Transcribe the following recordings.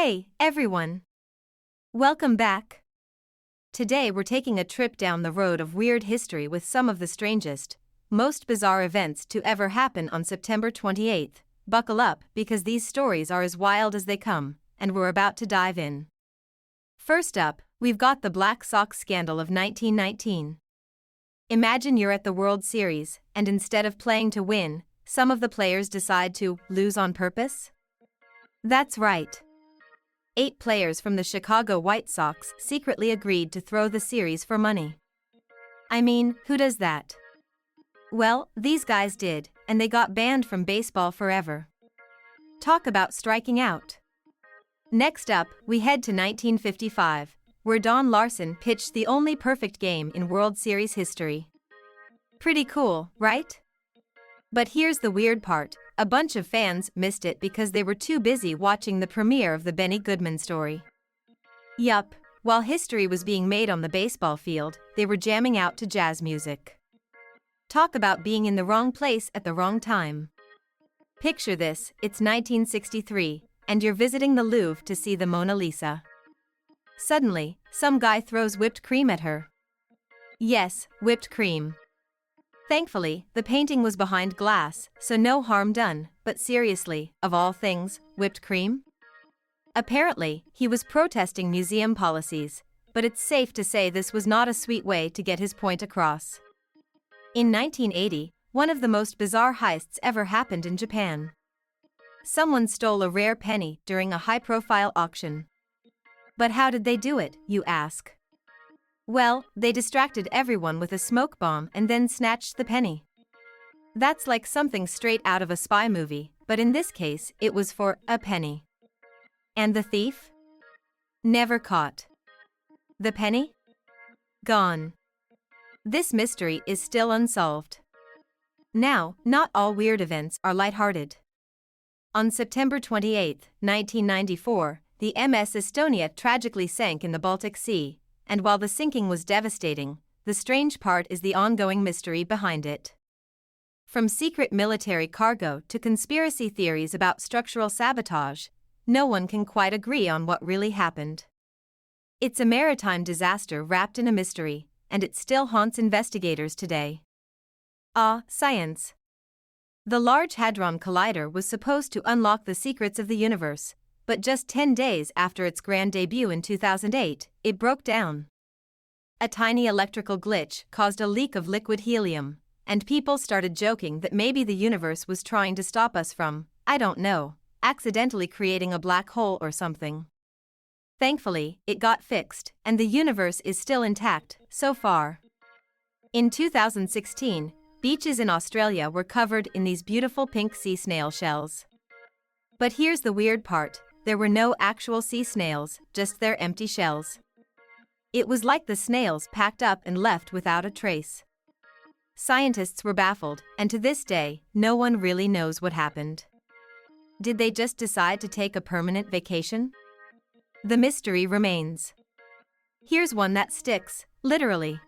Hey, everyone! Welcome back. Today we're taking a trip down the road of weird history with some of the strangest, most bizarre events to ever happen on September 28th. Buckle up because these stories are as wild as they come, and we're about to dive in. First up, we've got the Black Sox scandal of 1919. Imagine you're at the World Series, and instead of playing to win, some of the players decide to lose on purpose? That's right. 8 players from the Chicago White Sox secretly agreed to throw the series for money. I mean, who does that? Well, these guys did, and they got banned from baseball forever. Talk about striking out. Next up, we head to 1955, where Don Larson pitched the only perfect game in World Series history. Pretty cool, right? But here's the weird part. A bunch of fans missed it because they were too busy watching the premiere of the Benny Goodman story. Yup, while history was being made on the baseball field, they were jamming out to jazz music. Talk about being in the wrong place at the wrong time. Picture this, it's 1963, and you're visiting the Louvre to see the Mona Lisa. Suddenly, some guy throws whipped cream at her. Yes, whipped cream. Thankfully, the painting was behind glass, so no harm done, but seriously, of all things, whipped cream? Apparently, he was protesting museum policies, but it's safe to say this was not a sweet way to get his point across. In 1980, one of the most bizarre heists ever happened in Japan. Someone stole a rare penny during a high-profile auction. But how did they do it, you ask? Well, they distracted everyone with a smoke bomb and then snatched the penny. That's like something straight out of a spy movie, but in this case, it was for a penny. And the thief? Never caught. The penny? Gone. This mystery is still unsolved. Now, not all weird events are lighthearted. On September 28, 1994, the MS Estonia tragically sank in the Baltic Sea. And while the sinking was devastating, the strange part is the ongoing mystery behind it. From secret military cargo to conspiracy theories about structural sabotage, no one can quite agree on what really happened. It's a maritime disaster wrapped in a mystery, and it still haunts investigators today. Science. The Large Hadron Collider was supposed to unlock the secrets of the universe, but just 10 days after its grand debut in 2008, it broke down. A tiny electrical glitch caused a leak of liquid helium, and people started joking that maybe the universe was trying to stop us from, I don't know, accidentally creating a black hole or something. Thankfully, it got fixed, and the universe is still intact, so far. In 2016, beaches in Australia were covered in these beautiful pink sea snail shells. But here's the weird part. There were no actual sea snails, just their empty shells. It was like the snails packed up and left without a trace. Scientists were baffled, and to this day, no one really knows what happened. Did they just decide to take a permanent vacation? The mystery remains. Here's one that sticks, literally.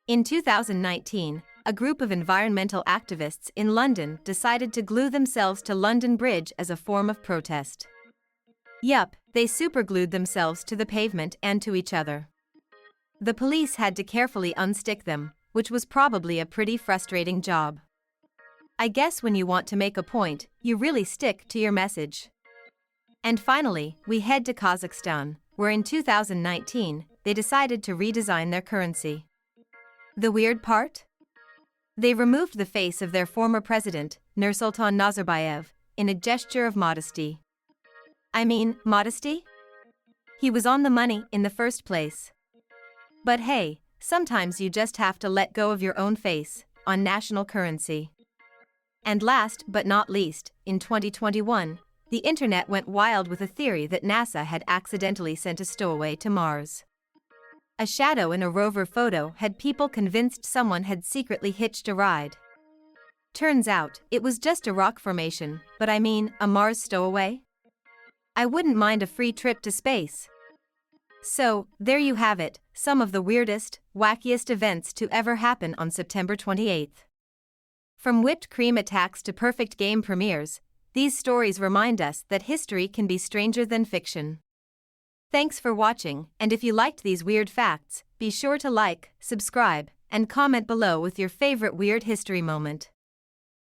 In 2019, a group of environmental activists in London decided to glue themselves to London Bridge as a form of protest. Yup, they superglued themselves to the pavement and to each other. The police had to carefully unstick them, which was probably a pretty frustrating job. I guess when you want to make a point, you really stick to your message. And finally, we head to Kazakhstan, where in 2019, they decided to redesign their currency. The weird part? They removed the face of their former president, Nursultan Nazarbayev, in a gesture of modesty. I mean, modesty? He was on the money in the first place. But hey, sometimes you just have to let go of your own face, on national currency. And last but not least, in 2021, the internet went wild with a theory that NASA had accidentally sent a stowaway to Mars. A shadow in a rover photo had people convinced someone had secretly hitched a ride. Turns out, it was just a rock formation, but I mean, a Mars stowaway? I wouldn't mind a free trip to space. So, there you have it, some of the weirdest, wackiest events to ever happen on September 28th. From whipped cream attacks to perfect game premieres, These stories remind us that history can be stranger than fiction. Thanks for watching, and if you liked these weird facts, be sure to like, subscribe, and comment below with your favorite weird history moment.